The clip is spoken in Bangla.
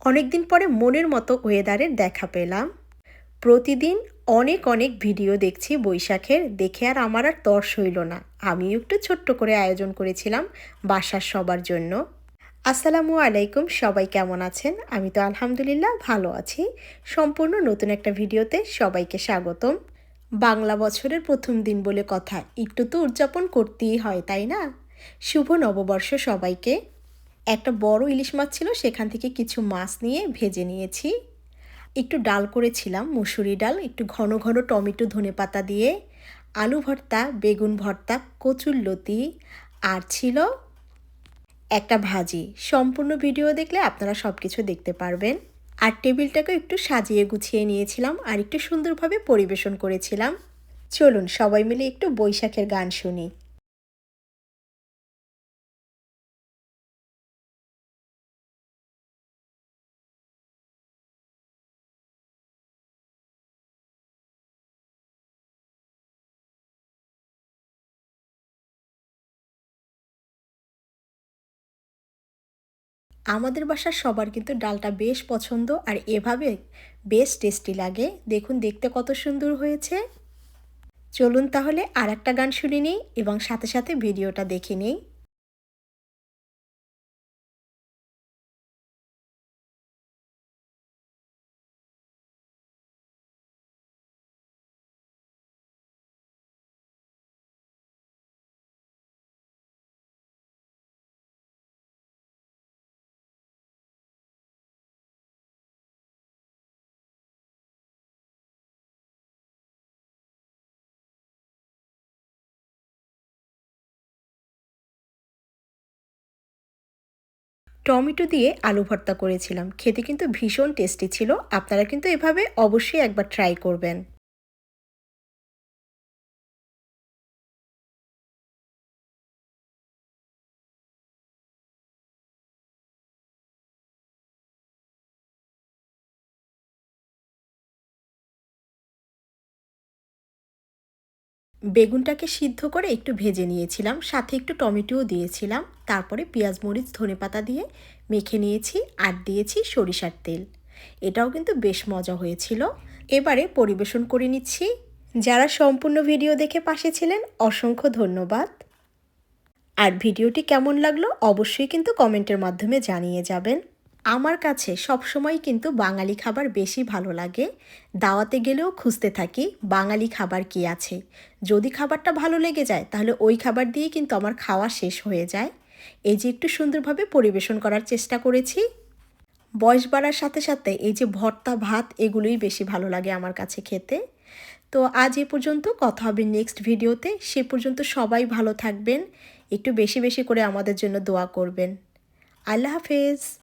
অনেকদিন পরে মনের মতো ওয়েদারের দেখা পেলাম। প্রতিদিন অনেক অনেক ভিডিও দেখছি বৈশাখের, দেখে আর আমার আর তর সইল না। আমিও একটু ছোট্ট করে আয়োজন করেছিলাম বাসার সবার জন্য। আসসালামু আলাইকুম, সবাই কেমন আছেন? আমি তো আলহামদুলিল্লাহ ভালো আছি। সম্পূর্ণ নতুন একটা ভিডিওতে সবাইকে স্বাগতম। বাংলা বছরের প্রথম দিন বলে কথা, একটু তো উদযাপন করতেই হয়, তাই না? শুভ নববর্ষ সবাইকে। একটা বড় ইলিশ মাছ ছিল, সেখান থেকে কিছু মাছ নিয়ে ভেজে নিয়েছি। একটু ডাল করেছিলাম, মুসুরি ডাল, একটু ঘন ঘন টমেটো ধনেপাতা দিয়ে, আলু ভর্তা, বেগুন ভর্তা, কচুরলতি, আর ছিল একটা ভাজি। সম্পূর্ণ ভিডিও দেখলে আপনারা সব কিছু দেখতে পারবেন। আর টেবিলটাকে একটু সাজিয়ে গুছিয়ে নিয়েছিলাম আর একটু সুন্দরভাবে পরিবেশন করেছিলাম। চলুন সবাই মিলে একটু বৈশাখের গান শুনি। আমাদের বাসার সবার কিন্তু ডালটা বেশ পছন্দ আর এভাবে বেশ টেস্টি লাগে। দেখুন দেখতে কত সুন্দর হয়েছে। চলুন তাহলে আর একটা গান শুনে নিই এবং সাথে সাথে ভিডিওটা দেখে নিই। টমেটো দিয়ে আলু ভর্তা করেছিলাম, খেতে কিন্তু ভীষণ টেস্টি ছিল। আপনারা কিন্তু এভাবে অবশ্যই একবার ট্রাই করবেন। বেগুনটাকে সিদ্ধ করে একটু ভেজে নিয়েছিলাম, সাথে একটু টমেটোও দিয়েছিলাম। তারপরে পেঁয়াজ মরিচ ধনেপাতা দিয়ে মেখে নিয়েছি আর দিয়েছি সরিষার তেল। এটাও কিন্তু বেশ মজা হয়েছিল। এবারে পরিবেশন করে নিচ্ছি। যারা সম্পূর্ণ ভিডিও দেখে পাশে ছিলেন অসংখ্য ধন্যবাদ। আর ভিডিওটি কেমন লাগলো অবশ্যই কিন্তু কমেন্টের মাধ্যমে জানিয়ে যাবেন। আমার কাছে সবসময় কিন্তু বাঙালি খাবার বেশি ভালো লাগে। দাওয়াতে গেলেও খুঁজতে থাকি বাঙালি খাবার কি আছে। যদি খাবারটা ভালো লেগে যায় তাহলে ওই খাবার দিয়ে কিন্তু আমার খাওয়া শেষ হয়ে যায়। এই যে একটু সুন্দরভাবে পরিবেশন করার চেষ্টা করেছি। বয়স বাড়ার সাথে সাথে এই যে ভর্তা ভাত এগুলোই বেশি ভালো লাগে আমার কাছে খেতে। তো আজ এ পর্যন্ত, কথা হবে নেক্সট ভিডিওতে। সে পর্যন্ত সবাই ভালো থাকবেন, একটু বেশি বেশি করে আমাদের জন্য দোয়া করবেন। আল্লাহ হাফেজ।